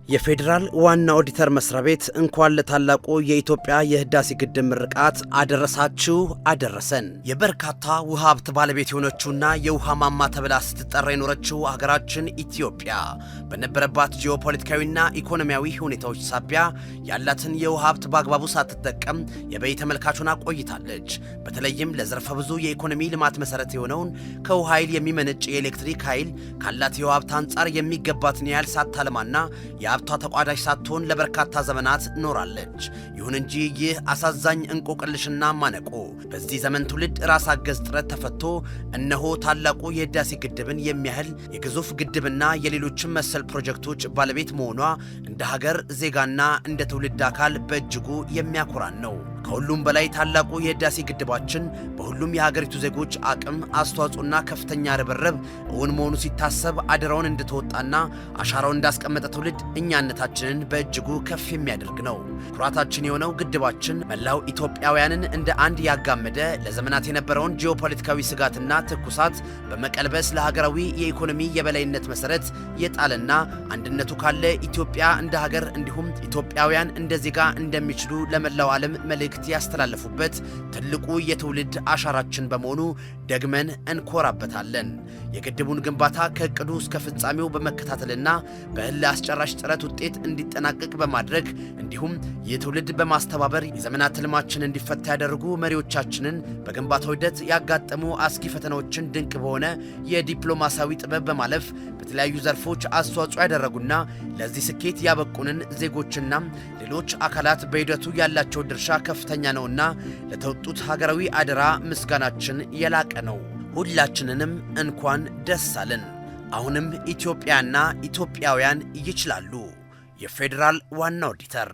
የፌዴራል ዋና ኦዲተር መስሪያ ቤት እንኳን ለታላቁ የኢትዮጵያ የህዳሴ ግድብ ምርቃት አደረሳችሁ አደረሰን። የበርካታ ውሃ ሀብት ባለቤት የሆነችውና የውሃ ማማ ተብላ ስትጠራ የኖረችው ሀገራችን ኢትዮጵያ በነበረባት ጂኦፖለቲካዊና ኢኮኖሚያዊ ሁኔታዎች ሳቢያ ያላትን የውሃ ሀብት በአግባቡ ሳትጠቀም የበይ ተመልካች ሆና ቆይታለች። በተለይም ለዘርፈ ብዙ የኢኮኖሚ ልማት መሰረት የሆነውን ከውሃ ኃይል የሚመነጭ የኤሌክትሪክ ኃይል ካላት የውሃ ሀብት አንጻር የሚገባትን ያህል ሳታለማና የሀብቷ ተቋዳሽ ሳትሆን ለበርካታ ዘመናት ኖራለች። ይሁን እንጂ ይህ አሳዛኝ እንቆቅልሽና ማነቆ በዚህ ዘመን ትውልድ ራስ አገዝ ጥረት ተፈቶ እነሆ ታላቁ የህዳሴ ግድብን የሚያህል የግዙፍ ግድብና የሌሎችም መሰል ፕሮጀክቶች ባለቤት መሆኗ እንደ ሀገር ዜጋና እንደ ትውልድ አካል በእጅጉ የሚያኮራን ነው። ከሁሉም በላይ ታላቁ የህዳሴ ግድባችን በሁሉም የሀገሪቱ ዜጎች አቅም አስተዋጽኦና ከፍተኛ ርብርብ እውን መሆኑ ሲታሰብ አደራውን እንደተወጣና አሻራውን እንዳስቀመጠ ትውልድ እኛነታችንን በእጅጉ ከፍ የሚያደርግ ነው። ኩራታችን የሆነው ግድባችን መላው ኢትዮጵያውያንን እንደ አንድ ያጋመደ ለዘመናት የነበረውን ጂኦፖለቲካዊ ስጋትና ትኩሳት በመቀልበስ ለሀገራዊ የኢኮኖሚ የበላይነት መሰረት የጣለና አንድነቱ ካለ ኢትዮጵያ እንደ ሀገር እንዲሁም ኢትዮጵያውያን እንደ ዜጋ እንደሚችሉ ለመላው ዓለም መልእክት ያስተላለፉበት ትልቁ የትውልድ አሻራችን በመሆኑ ደግመን እንኮራበታለን። የግድቡን ግንባታ ከእቅዱ እስከ ፍጻሜው በመከታተልና በእልህ አስጨራሽ ጥረት ውጤት እንዲጠናቀቅ በማድረግ እንዲሁም የትውልድ በማስተባበር የዘመናት ህልማችን እንዲፈታ ያደረጉ መሪዎቻችንን በግንባታው ሂደት ያጋጠሙ አስጊ ፈተናዎችን ድንቅ በሆነ የዲፕሎማሲያዊ ጥበብ በማለፍ በተለያዩ ዘርፎች አስተዋጽኦ ያደረጉና ለዚህ ስኬት ያበቁንን ዜጎችና ሌሎች አካላት በሂደቱ ያላቸው ድርሻ ከፍተኛ ነውና ለተወጡት ሀገራዊ አደራ ምስጋናችን የላቀ ነው። ሁላችንንም እንኳን ደስ አለን። አሁንም ኢትዮጵያና ኢትዮጵያውያን ይችላሉ። የፌዴራል ዋና ኦዲተር